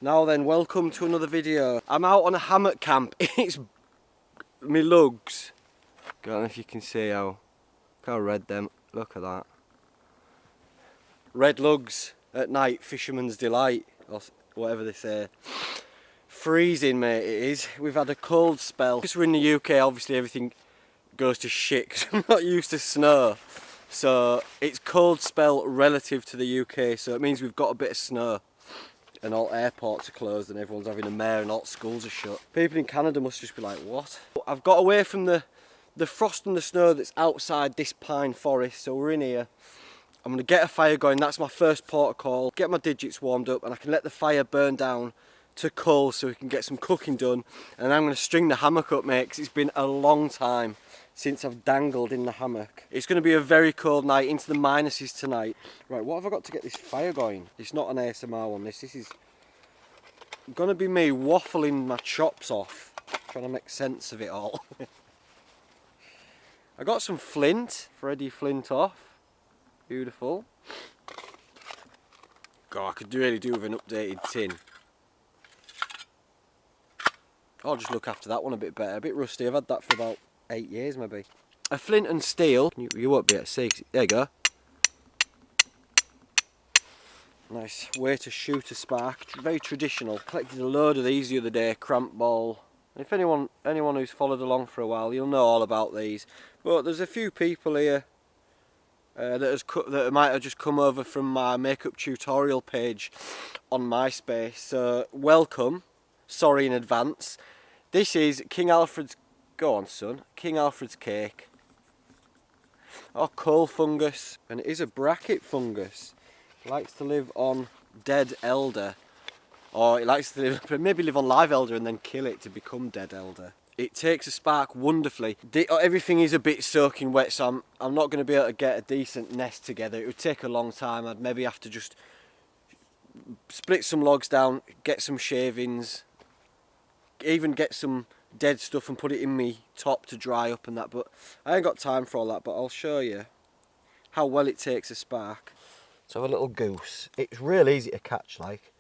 Now then, welcome to another video. I'm out on a hammock camp. It's me lugs. I don't know if you can see how red them. Look at that. Red lugs at night, fisherman's delight, or whatever they say. Freezing, mate, it is. We've had a cold spell. Because we're in the UK, obviously everything goes to shit because I'm not used to snow. So it's cold spell relative to the UK, so it means we've got a bit of snow. And all airports are closed and everyone's having a mare and all schools are shut. People in Canada must just be like, what? I've got away from the frost and the snow that's outside this pine forest, so we're in here. I'm going to get a fire going, that's my first port of call. Get my digits warmed up and I can let the fire burn down to coal so we can get some cooking done. And I'm going to string the hammock up, mate, because it's been a long time since I've dangled in the hammock. It's going to be a very cold night, into the minuses tonight. Right, what have I got to get this fire going? It's not an ASMR one, this is going to be me waffling my chops off, trying to make sense of it all. I got some flint, Freddie Flint off, beautiful. God, I could really do with an updated tin. I'll just look after that one a bit better, a bit rusty. I've had that for about 8 years maybe. A flint and steel, you won't be able to see, there you go. Nice way to shoot a spark, very traditional. Collected a load of these the other day, cramp ball. And if anyone who's followed along for a while, you'll know all about these. But there's a few people here that might have just come over from my makeup tutorial page on MySpace. So welcome, sorry in advance. This is King Alfred's, go on son, King Alfred's cake. Oh, coal fungus, and it is a bracket fungus. It likes to live on dead elder, or it likes to maybe live on live elder and then kill it to become dead elder. It takes a spark wonderfully. Everything is a bit soaking wet, so I'm not going to be able to get a decent nest together. It would take a long time. I'd maybe have to just split some logs down, get some shavings, even get some dead stuff and put it in me top to dry up and that, but I ain't got time for all that. But I'll show you how well it takes a spark. So a little goose, it's real easy to catch, like.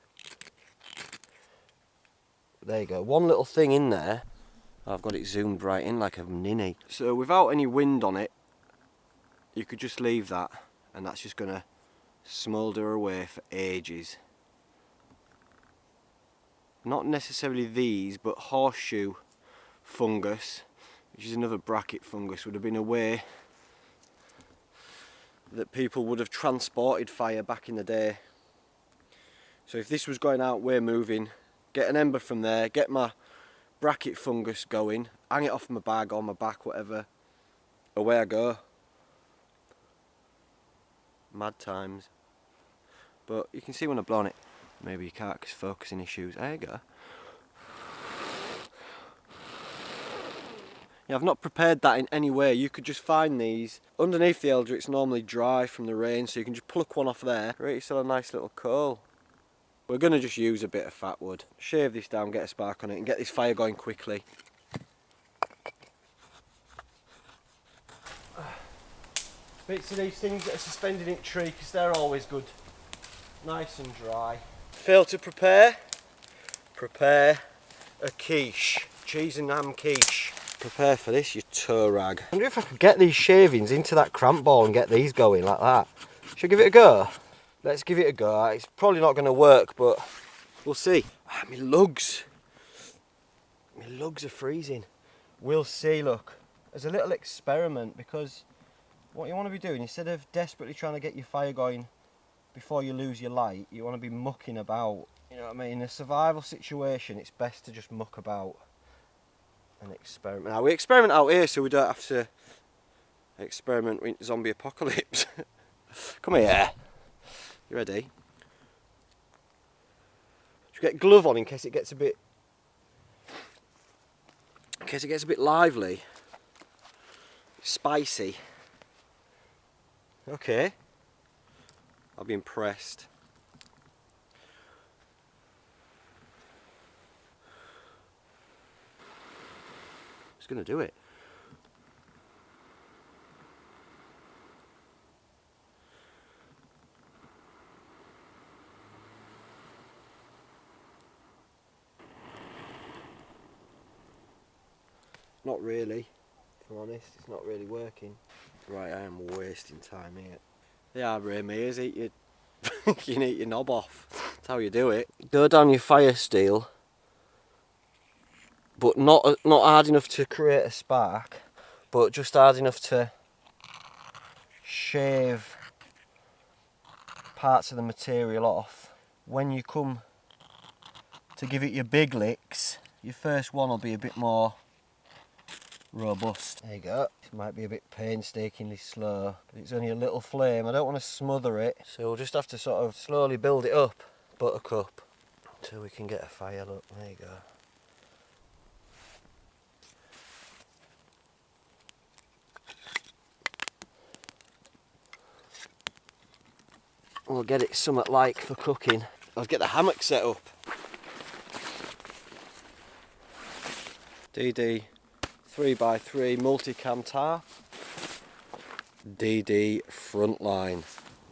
There you go, one little thing in there. I've got it zoomed right in like a ninny. So without any wind on it, you could just leave that and that's just gonna smoulder away for ages. Not necessarily these, but horseshoe fungus, which is another bracket fungus, would have been a way that people would have transported fire back in the day. So if this was going out, we're moving, get an ember from there, get my bracket fungus going, hang it off my bag or my back, whatever, away I go. Mad times. But you can see when I've blown it. Maybe you can't because focusing issues. There you go. Yeah, I've not prepared that in any way. You could just find these. Underneath the elder it's normally dry from the rain, so you can just pluck one off there. Right, still a nice little coal. We're going to just use a bit of fat wood. Shave this down, get a spark on it and get this fire going quickly. Bits of these things that are suspended in a tree because they're always good. Nice and dry. Fail to prepare? Prepare a quiche. Cheese and ham quiche. Prepare for this, you toe rag. I wonder if I could get these shavings into that cramp ball and get these going like that. Should I give it a go? Let's give it a go. It's probably not going to work, but we'll see. Ah, my lugs. My lugs are freezing. We'll see, look. As a little experiment, because what you want to be doing, instead of desperately trying to get your fire going before you lose your light, you want to be mucking about. You know what I mean? In a survival situation, it's best to just muck about and experiment. Now, we experiment out here so we don't have to experiment with zombie apocalypse. Come here. You ready? Should we get a glove on in case it gets a bit lively, spicy? Okay, I'll be impressed. It's gonna do it. Not really, if I'm honest, it's not really working. Right, I am wasting time here. The hard way, mate, is eat your you can eat your knob off. That's how you do it. Go down your fire steel, but not hard enough to create a spark, but just hard enough to shave parts of the material off. When you come to give it your big licks, your first one will be a bit more robust. There you go. It might be a bit painstakingly slow, but it's only a little flame. I don't want to smother it, so we'll just have to sort of slowly build it up, buttercup, until we can get a fire. Look, there you go. We'll get it somewhat like for cooking. I'll get the hammock set up. DD 3x3 multicam tarp. DD frontline.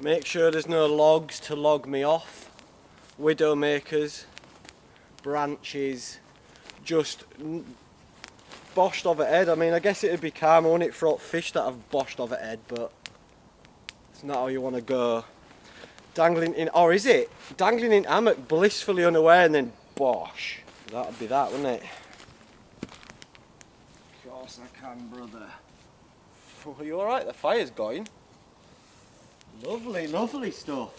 Make sure there's no logs to log me off. Widowmakers, branches, just boshed over head. I mean, I guess it'd be calmer, wouldn't it, for all fish that have boshed over head, but it's not how you want to go. Dangling in, or is it? Dangling in hammock, blissfully unaware, and then bosh. That'd be that, wouldn't it? Of course I can, brother. Are you alright? The fire's going. Lovely, lovely stuff.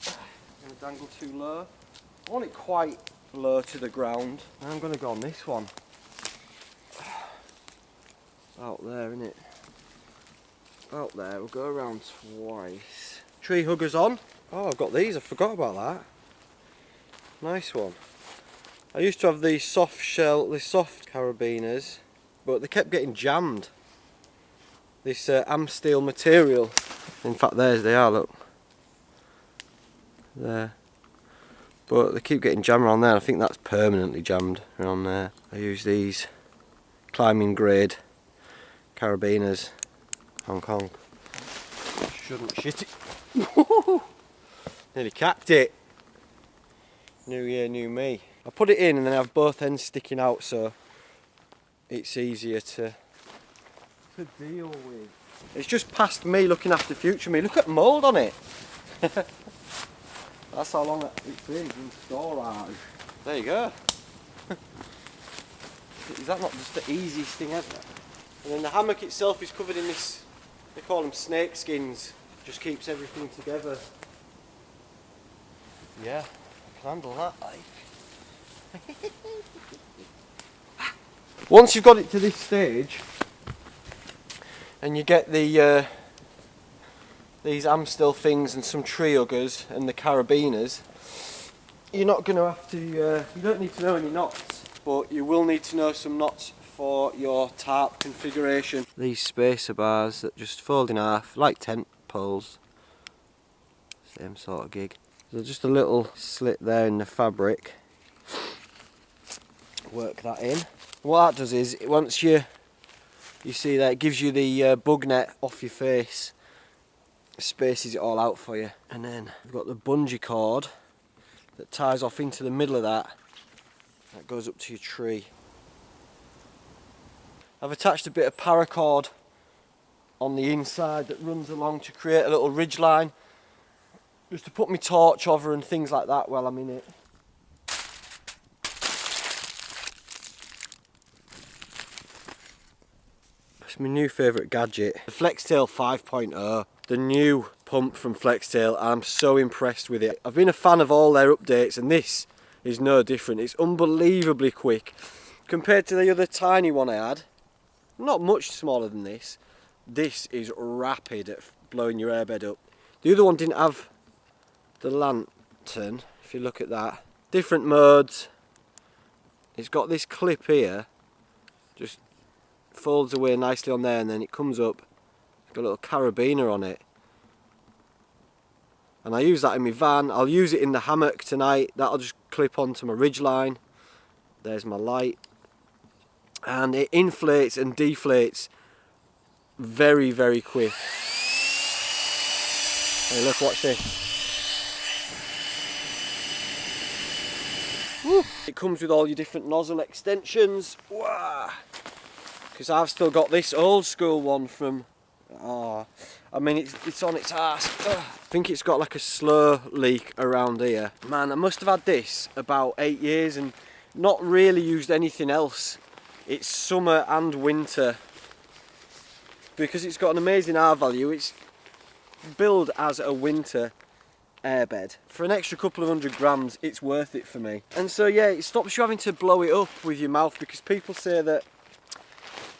I'm going to dangle too low. I want it quite low to the ground. I'm going to go on this one. Out there, innit? Out there, we'll go around twice. Tree huggers on. Oh, I've got these, I forgot about that. Nice one. I used to have these soft carabiners, but they kept getting jammed. This Amsteel material. In fact, there's they are, look. There. But they keep getting jammed around there. I think that's permanently jammed around there. I use these climbing grade carabiners. Hong Kong. Shouldn't shit it. Nearly capped it. New year, new me. I put it in and then I have both ends sticking out, so it's easier to deal with. It's just past me looking after future me. Look at mould on it. That's how long it's been in storage. There you go. Is that not just the easiest thing ever? And then the hammock itself is covered in this, they call them snake skins. Just keeps everything together. Yeah, I can handle that, like. Once you've got it to this stage, and you get the these Amstel things and some tree huggers and the carabiners, you're not going to have to, you don't need to know any knots, but you will need to know some knots for your tarp configuration. These spacer bars that just fold in half, like tent poles, same sort of gig. So just a little slit there in the fabric, work that in. What that does is, once you see that, it gives you the bug net off your face, spaces it all out for you. And then you've got the bungee cord that ties off into the middle of that goes up to your tree. I've attached a bit of paracord on the inside that runs along to create a little ridge line, just to put my torch over and things like that while I'm in it. It's my new favourite gadget, the Flextail 5.0, the new pump from Flextail. I'm so impressed with it. I've been a fan of all their updates, and this is no different. It's unbelievably quick compared to the other tiny one I had. Not much smaller than this. This is rapid at blowing your airbed up. The other one didn't have the lantern, if you look at that. Different modes. It's got this clip here, just folds away nicely on there, and then it comes up. It's got a little carabiner on it. And I use that in my van. I'll use it in the hammock tonight. That'll just clip onto my ridge line. There's my light. And it inflates and deflates very, very quick. Hey, look, watch this. Woo. It comes with all your different nozzle extensions. Because I've still got this old school one from, I mean it's on its arse. I think it's got like a slow leak around here. Man, I must have had this about 8 years and not really used anything else. It's summer and winter. Because it's got an amazing R value, it's billed as a winter airbed. For an extra couple of 100 grams, it's worth it for me. And so yeah, it stops you having to blow it up with your mouth, because people say that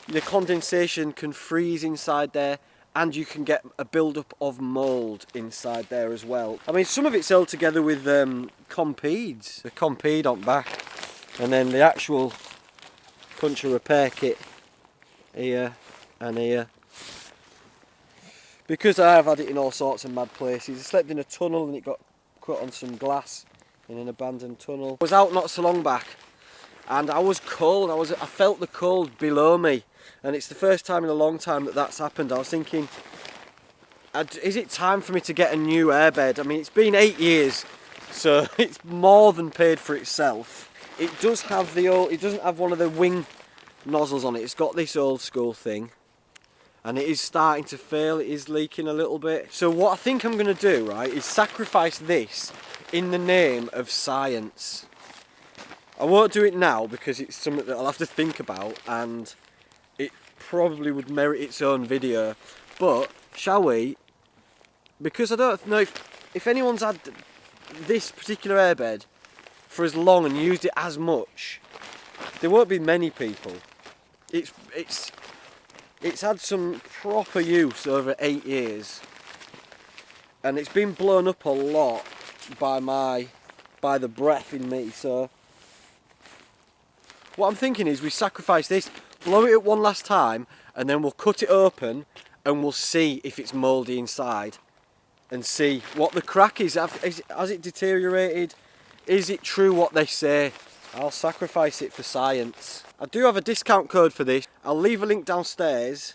the condensation can freeze inside there and you can get a build-up of mould inside there as well. I mean, some of it's held together with Compeeds, the Compede on back, and then the actual puncture repair kit here and here. Because I've had it in all sorts of mad places. I slept in a tunnel and it got cut on some glass in an abandoned tunnel. I was out not so long back and I was cold. I felt the cold below me, and it's the first time in a long time that that's happened. I was thinking, is it time for me to get a new airbed? I mean, it's been 8 years, so it's more than paid for itself. It does have the old, it doesn't have one of the wing nozzles on it. It's got this old school thing. And it is starting to fail, it is leaking a little bit. So what I think I'm going to do, right, is sacrifice this in the name of science. I won't do it now because it's something that I'll have to think about and it probably would merit its own video. But, shall we? Because I don't know if anyone's had this particular airbed for as long and used it as much, there won't be many people. It's had some proper use over 8 years, and it's been blown up a lot by the breath in me. So what I'm thinking is we sacrifice this, blow it up one last time, and then we'll cut it open and we'll see if it's mouldy inside and see what the crack is. Has it deteriorated? Is it true what they say? I'll sacrifice it for science. I do have a discount code for this. I'll leave a link downstairs,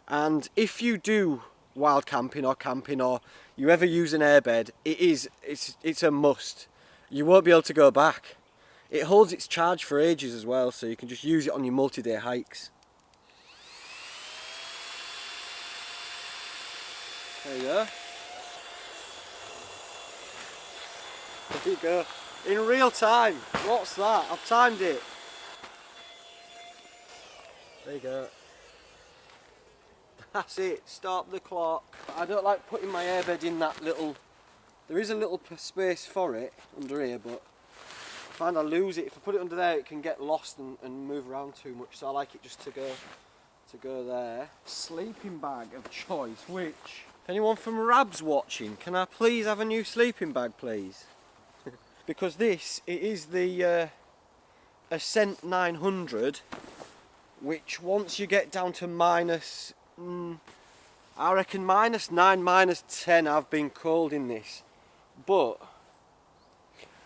and if you do wild camping or you ever use an airbed, it's a must. You won't be able to go back. It holds its charge for ages as well, so you can just use it on your multi-day hikes. There you go. There you go. In real time. What's that? I've timed it. There you go. That's it. Stop the clock. I don't like putting my airbed in that little... There is a little space for it under here, but I find I lose it. If I put it under there, it can get lost and move around too much. So I like it just to go there. Sleeping bag of choice. Which? If anyone from Rab's watching, can I please have a new sleeping bag, please? Because this, it is the Ascent 900, which once you get down to minus, I reckon -9, -10, I've been cold in this. But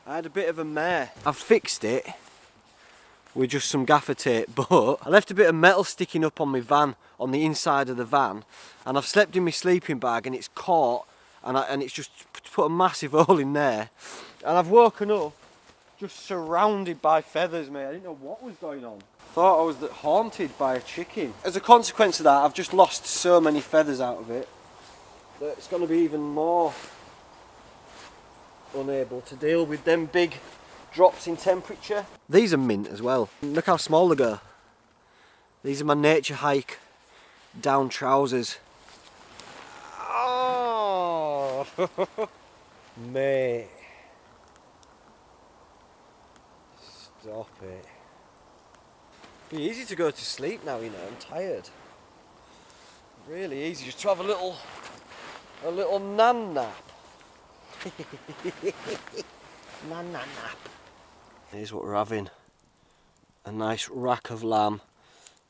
I had a bit of a mare. I've fixed it with just some gaffer tape, but I left a bit of metal sticking up on my van, on the inside of the van, and I've slept in my sleeping bag and it's caught, and it's just put a massive hole in there. And I've woken up just surrounded by feathers, mate. I didn't know what was going on. Thought I was haunted by a chicken. As a consequence of that, I've just lost so many feathers out of it that it's going to be even more unable to deal with them big drops in temperature. These are mint as well. Look how small they go. These are my nature hike down trousers. Oh, mate. Stop it. Be easy to go to sleep now, you know, I'm tired. Really easy just to have a little nan nap. Nan nap. Here's what we're having. A nice rack of lamb.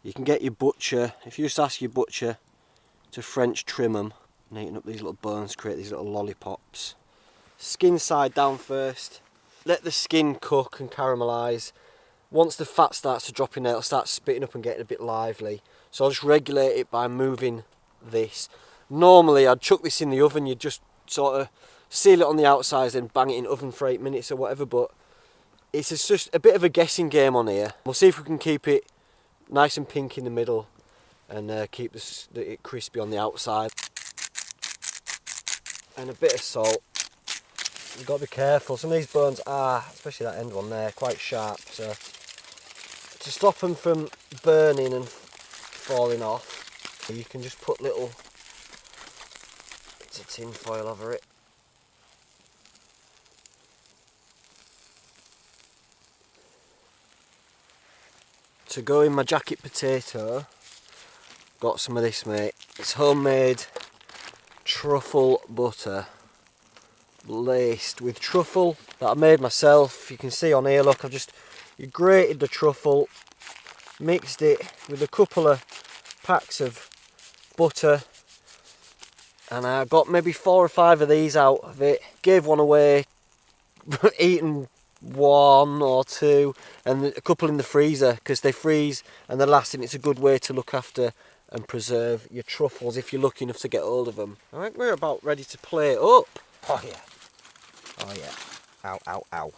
You can get your butcher, if you just ask your butcher to French trim them, neaten up these little bones, create these little lollipops. Skin side down first. Let the skin cook and caramelise. Once the fat starts to drop in there, it'll start spitting up and getting a bit lively. So I'll just regulate it by moving this. Normally I'd chuck this in the oven, you'd just sort of seal it on the outside and bang it in the oven for 8 minutes or whatever, but It's just a bit of a guessing game on here. We'll see if we can keep it nice and pink in the middle and keep it crispy on the outside. And a bit of salt. You've got to be careful. Some of these bones are, especially that end one there, quite sharp. So to stop them from burning and falling off, you can just put little bits of tin foil over it. To go in my jacket potato, got some of this, mate. It's homemade truffle butter, laced with truffle that I made myself. You can see on here, look, you grated the truffle, mixed it with a couple of packs of butter, and I got maybe 4 or 5 of these out of it. Gave one away, eaten 1 or 2, and a couple in the freezer because they freeze and they're lasting. It's a good way to look after and preserve your truffles if you're lucky enough to get hold of them. I think we're about ready to play it up. Oh yeah. Oh yeah. Ow, ow, ow.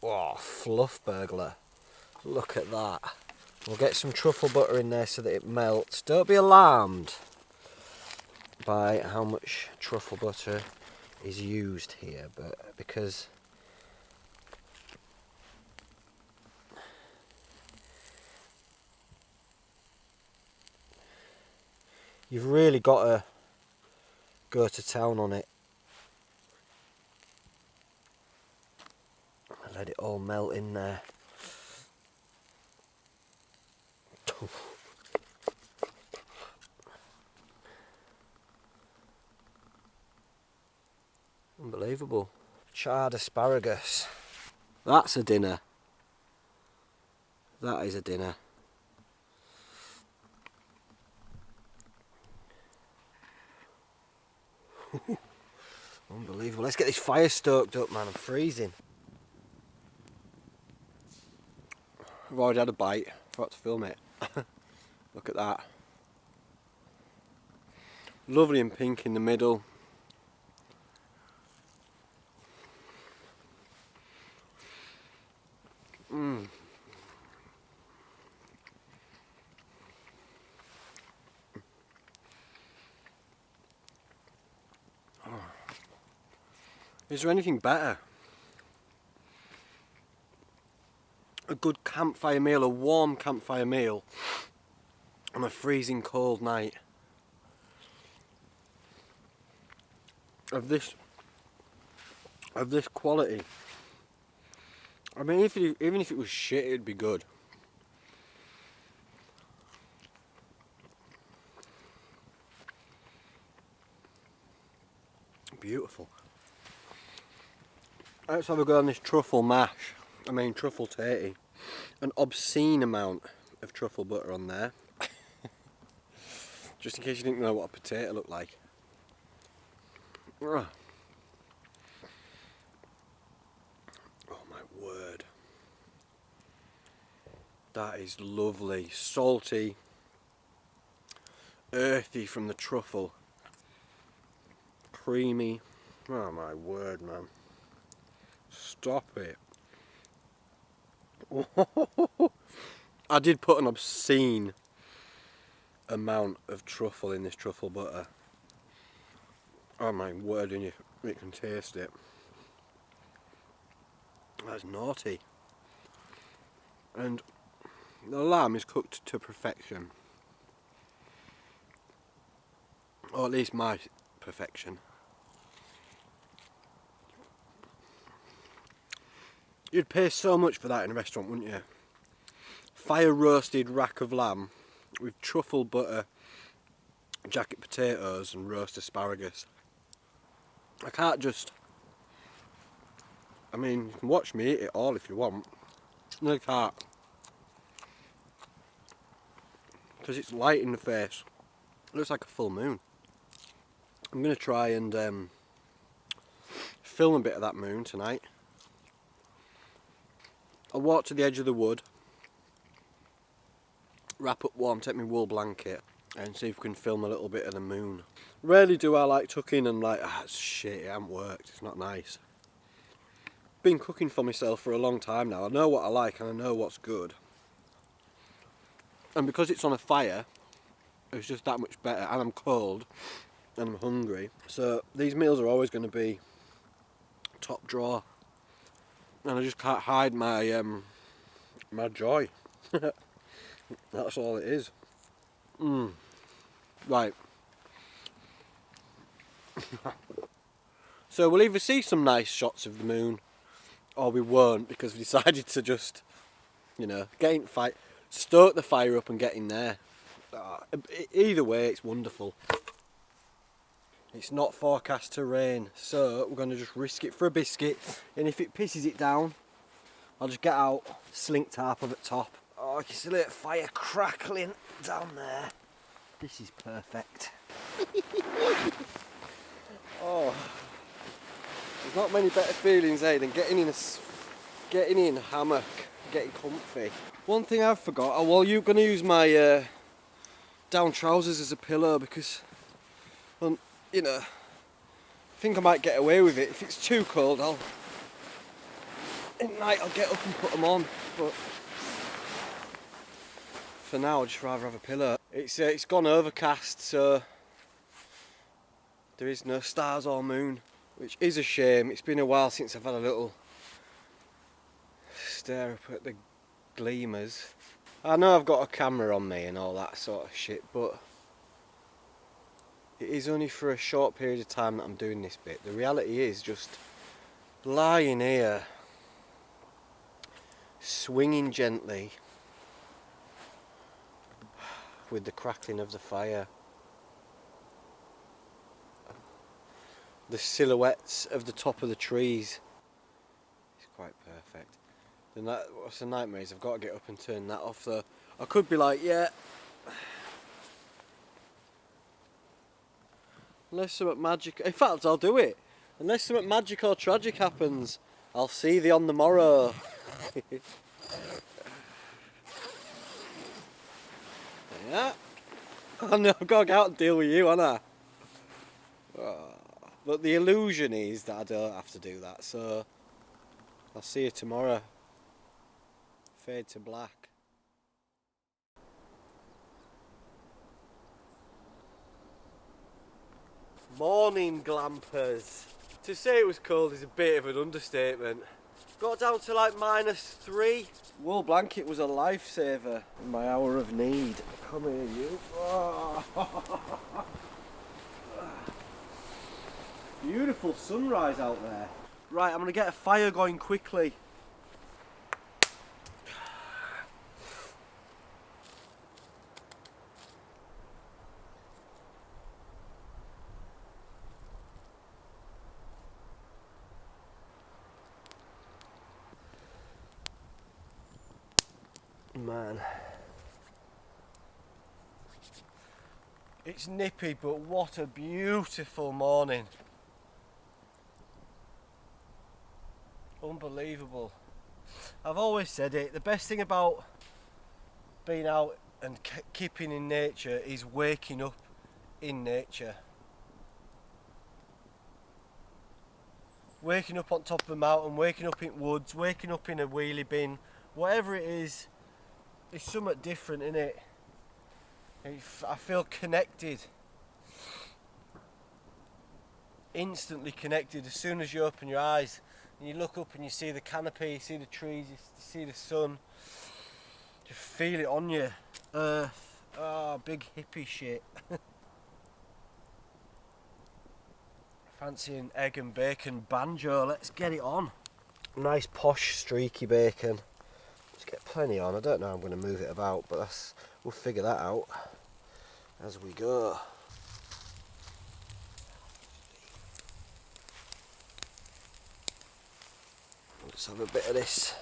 Oh, fluff burglar. Look at that. We'll get some truffle butter in there so that it melts. Don't be alarmed by how much truffle butter is used here, but because you've really got to go to town on it. Let it all melt in there. Unbelievable. Charred asparagus. That's a dinner. That is a dinner. Unbelievable. Let's get this fire stoked up, man. I'm freezing. I've already had a bite. Forgot to film it. Look at that. Lovely and pink in the middle. Is there anything better? A good campfire meal, a warm campfire meal on a freezing cold night. Of this quality. I mean, even if it was shit, it'd be good. Beautiful. Let's have a go on this truffle mash. I mean truffle tatty. An obscene amount of truffle butter on there. Just in case you didn't know what a potato looked like. Oh my word. That is lovely. Salty. Earthy from the truffle. Creamy. Oh my word, man. Stop it. I did put an obscene amount of truffle in this truffle butter. Oh my word, and you can taste it. That's naughty. And the lamb is cooked to perfection. Or at least my perfection. You'd pay so much for that in a restaurant, wouldn't you? Fire roasted rack of lamb with truffle butter, jacket potatoes and roast asparagus. I can't just... I mean, you can watch me eat it all if you want. No, I can't. Because it's light in the face. It looks like a full moon. I'm going to try and film a bit of that moon tonight. I'll walk to the edge of the wood, wrap up warm, take my wool blanket, and see if we can film a little bit of the moon. Rarely do I like cooking and like, shit, it hasn't worked, it's not nice. Been cooking for myself for a long time now. I know what I like and I know what's good. And because it's on a fire, it's just that much better, and I'm cold and I'm hungry. So these meals are always going to be top drawer. And I just can't hide my my joy. That's all it is. Right. So we'll either see some nice shots of the moon, or we won't, because we decided to just, you know, stoke the fire up and get in there. Either way, it's wonderful. It's not forecast to rain, so we're going to just risk it for a biscuit, and if it pisses it down, I'll just get out, slink tarp up at top. Oh, I can see a little fire crackling down there. This is perfect. Oh, there's not many better feelings, than getting in a hammock, getting comfy. One thing I've forgot, well, you're going to use my down trousers as a pillow, because, well, you know, I think I might get away with it. If it's too cold, at night I'll get up and put them on, but for now I'd just rather have a pillow. It's gone overcast, so there is no stars or moon, which is a shame. It's been a while since I've had a little stare up at the gleamers. I know I've got a camera on me and all that sort of shit, but it is only for a short period of time that I'm doing this bit. The reality is just lying here, swinging gently with the crackling of the fire. The silhouettes of the top of the trees. It's quite perfect. What's the nightmare is I've got to get up and turn that off though. I could be like, yeah, unless something magic, in fact I'll do it. Unless something magic or tragic happens, I'll see thee on the morrow. Yeah. I know, I've got to get out and deal with you, haven't I? Oh. But the illusion is that I don't have to do that, so I'll see you tomorrow. Fade to black. Morning glampers. To say it was cold is a bit of an understatement. Got down to like -3. Wool blanket was a lifesaver in my hour of need. Come here, you. Oh. Beautiful sunrise out there. Right, I'm going to get a fire going quickly. Man, it's nippy, but what a beautiful morning. Unbelievable. I've always said it, the best thing about being out and keeping in nature is waking up in nature. Waking up on top of a mountain, waking up in woods, waking up in a wheelie bin, whatever it is, it's something different, innit? I feel connected. Instantly connected as soon as you open your eyes and you look up and you see the canopy, you see the trees, you see the sun. You feel it on you. Earth. Oh, big hippie shit. Fancy an egg and bacon banjo, let's get it on. Nice posh streaky bacon. Let's get plenty on. I don't know how I'm going to move it about, but we'll figure that out as we go. Let's have a bit of this.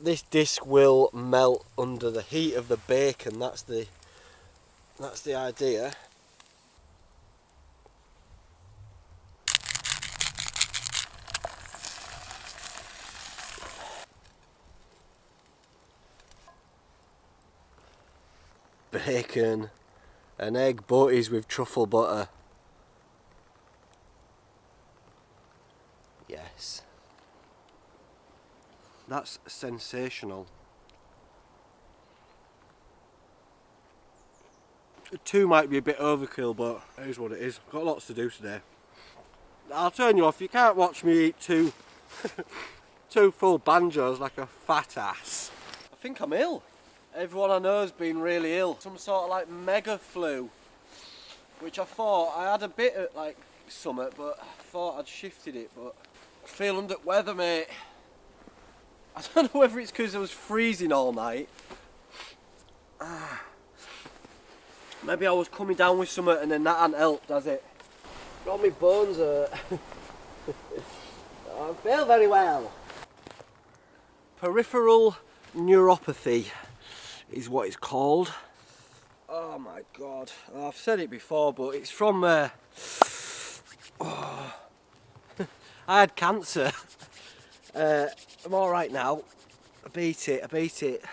This disc will melt under the heat of the bacon. That's the idea. bacon, and egg butties with truffle butter. Yes. That's sensational. 2 might be a bit overkill, but it is what it is. Got lots to do today. I'll turn you off. You can't watch me eat 2 2 full banjos like a fat ass. I think I'm ill. Everyone I know has been really ill. Some sort of like mega flu, which I thought I had a bit of like summit, but I thought I'd shifted it. But I feel under weather, mate. I don't know whether it's because I was freezing all night. Maybe I was coming down with something and then that hadn't helped, has it? Got my bones hurt. I don't feel very well. Peripheral neuropathy is what it's called. Oh my god, I've said it before, but it's from I had cancer. I'm alright now. I beat it.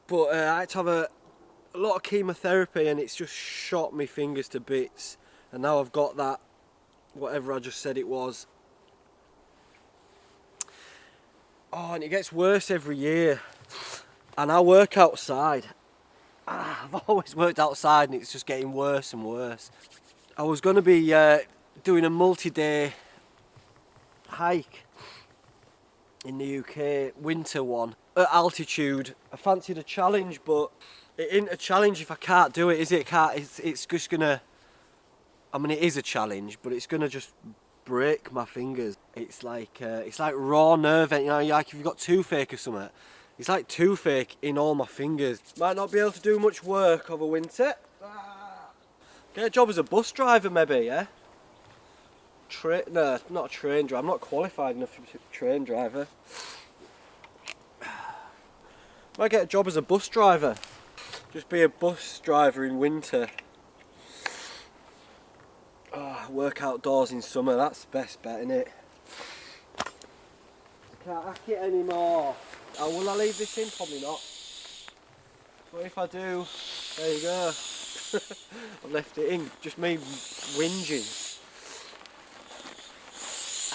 But I had to have a lot of chemotherapy and it's just shot my fingers to bits. And now I've got that, whatever I just said it was. Oh, and it gets worse every year. And I work outside. I've always worked outside and it's just getting worse and worse. I was going to be doing a multi-day hike in the UK, winter one, at altitude. I fancied a challenge, but it ain't a challenge if I can't do it, is it? It's just gonna, I mean it is a challenge, but it's gonna just break my fingers. It's like raw nerve, you know, like if you've got toothache or something. It's like toothache in all my fingers. Might not be able to do much work over winter. Get a job as a bus driver maybe, yeah? No, not a train driver. I'm not qualified enough to be a train driver. Might get a job as a bus driver. Just be a bus driver in winter. Oh, work outdoors in summer, that's the best bet, innit? I can't hack it anymore. Oh, will I leave this in? Probably not. But if I do, there you go. I've left it in. Just me whinging.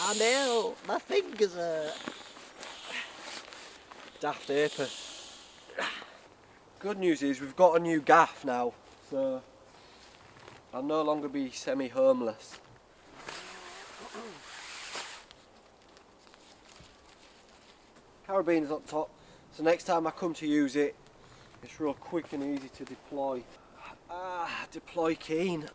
I know, my fingers hurt. Daft aper. Good news is we've got a new gaff now, so I'll no longer be semi-homeless. Carabiners up top, so next time I come to use it, it's real quick and easy to deploy. Deploy keen.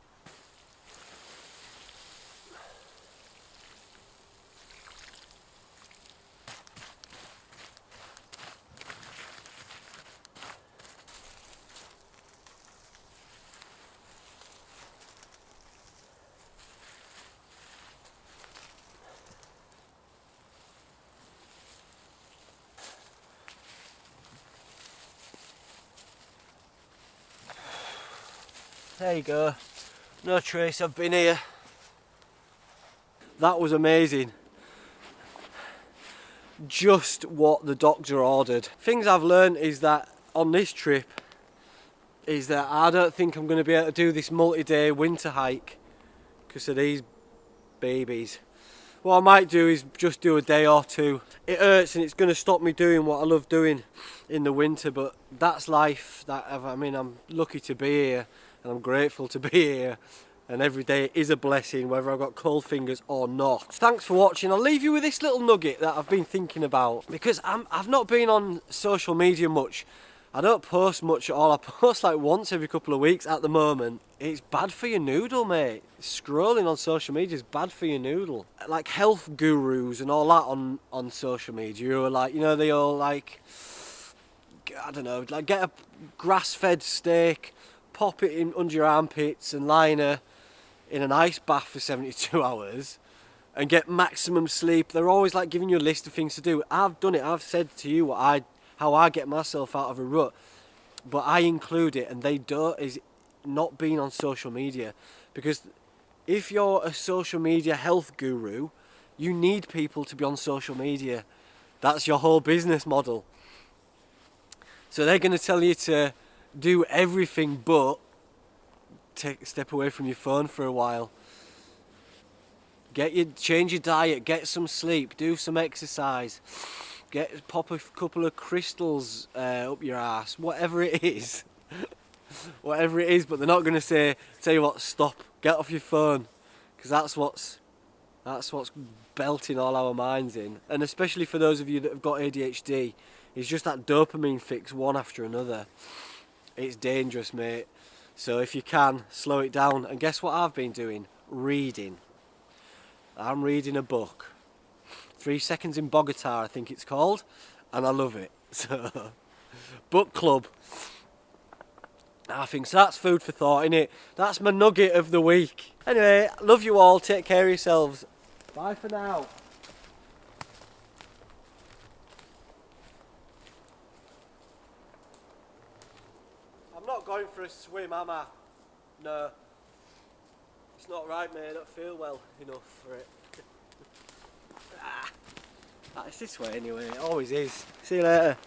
There you go, no trace I've been here. That was amazing. Just what the doctor ordered. Things I've learned is that on this trip is that I don't think I'm going to be able to do this multi-day winter hike because of these babies. What I might do is just do a day or two. It hurts and it's going to stop me doing what I love doing in the winter, but that's life. I mean, I'm lucky to be here and I'm grateful to be here, and every day is a blessing whether I've got cold fingers or not. Thanks for watching. I'll leave you with this little nugget that I've been thinking about, because I've not been on social media much. I don't post much at all. I post like once every couple of weeks at the moment. It's bad for your noodle, mate. Scrolling on social media is bad for your noodle. Like health gurus and all that on social media who are like, you know, they all like, I don't know, like get a grass-fed steak, pop it in under your armpits and lie in an ice bath for 72 hours and get maximum sleep. They're always like giving you a list of things to do. I've done it. I've said to you how I get myself out of a rut, but I include it, and they don't, is not being on social media. Because if you're a social media health guru, you need people to be on social media. That's your whole business model. So they're going to tell you to do everything but take a step away from your phone for a while. Change your diet, get some sleep, do some exercise, pop a couple of crystals up your ass, whatever it is. Whatever it is, but they're not going to tell you what, stop, get off your phone, because that's what's belting all our minds in. And especially for those of you that have got ADHD, it's just that dopamine fix one after another. It's dangerous, mate. So if you can, slow it down. And guess what I've been doing? Reading. I'm reading a book. 3 Seconds in Bogota, I think it's called, and I love it. So, book club. I think so. That's food for thought, innit? That's my nugget of the week. Anyway, love you all. Take care of yourselves. Bye for now. I'm not going for a swim, am I? No. It's not right, mate. I don't feel well enough for it. It's this way anyway. It always is. See you later.